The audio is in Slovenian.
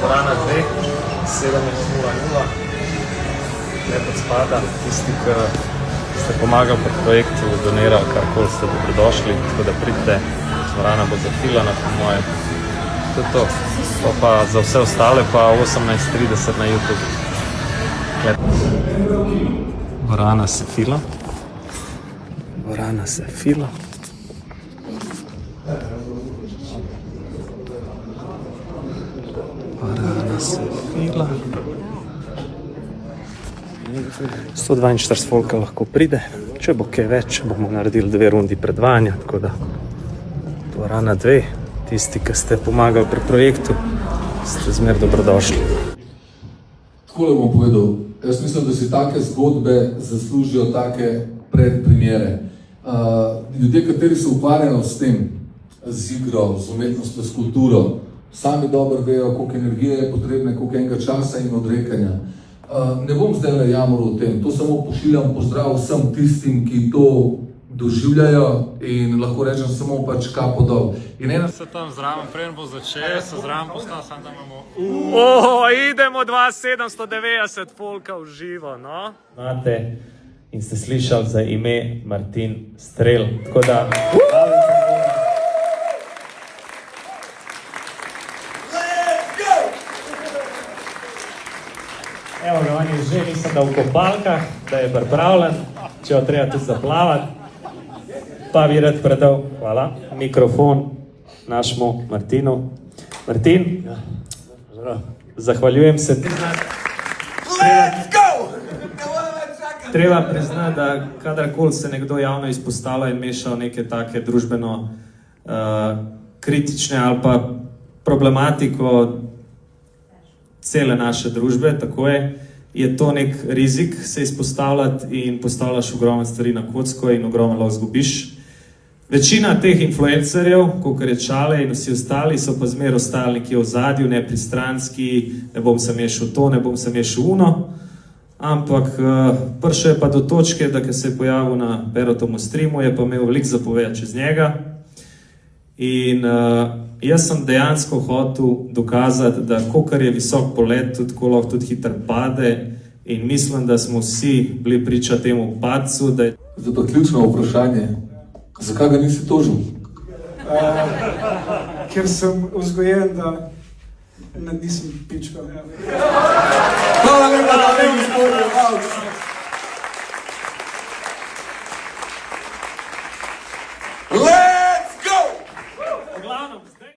dvorana 2, 17:00. Lepo spada, tisti, ki ste pomagali pri projektu, donirali, karkoli ste dobrodošli, tako da pridite, dvorana bo zafilana, po mojem. To je to. Pa za vse ostale pa 18:30 na YouTube. Dvorana se fila. Dvorana se fila. Dvorana se fila. 142 folka lahko pride. Če bo kaj več, bomo naredili 2 rundi predvajanja, tako da dvorana 2, tisti, ki ste pomagali pri projektu, ste zmer dobrodošli. Takole bom povedal, jaz mislim, da si take zgodbe zaslužijo take predprimere. Ljudje, kateri se ukvarjajo s tem, z igro, z umetnostjo, s kulturo, sami dobro vejo, koliko energije je potrebne, koliko enega časa in odrekanja. Ne bom zdaj le jamoril o tem, to samo pošiljam pozdrav vsem tistim, ki to doživljajo in lahko rečem samo pač kapo dol. In ena se tam zraven, preden bo začel, se zraven postal, sam da imamo... idemo 2790 folka v živo, no? Znate in ste slišali za ime Martin Strel, tako da... Evo ga, on je že, mislim, da v kopalkah, da je pripravljen, če jo treba tudi zaplavati. Pa bi rad predal, hvala, mikrofon našemu Martinu. Martin, zahvaljujem se. Treba priznati, da kadarkoli se nekdo javno izpostavlja in meša neke take družbeno kritične ali pa problematiko cele naše družbe, tako je to nek rizik se izpostavljati in postavljaš ogromne stvari na kocko in ogromno lahko izgubiš. Večina teh influencerjev, kot je Čale in vsi ostali, so pa zmer ostali nekje v zadju, nepristranski, ne bom se mešal to, ne bom se mešal uno, ampak prišel je pa do točke, da ko se je pojavil na Berotomu streamu, je pa imel veliko zapovedati čez njega. In jaz sem dejansko hotel dokazati, da kakor je visok polet, tako lahko tudi hitro pade in mislim, da smo vsi bili priča temu padcu. Zato ključno vprašanje, zakaj ga nisi tožil? Ker sem vzgojen, da nisem pičkal. Hvala lepa, da ne bi spodil.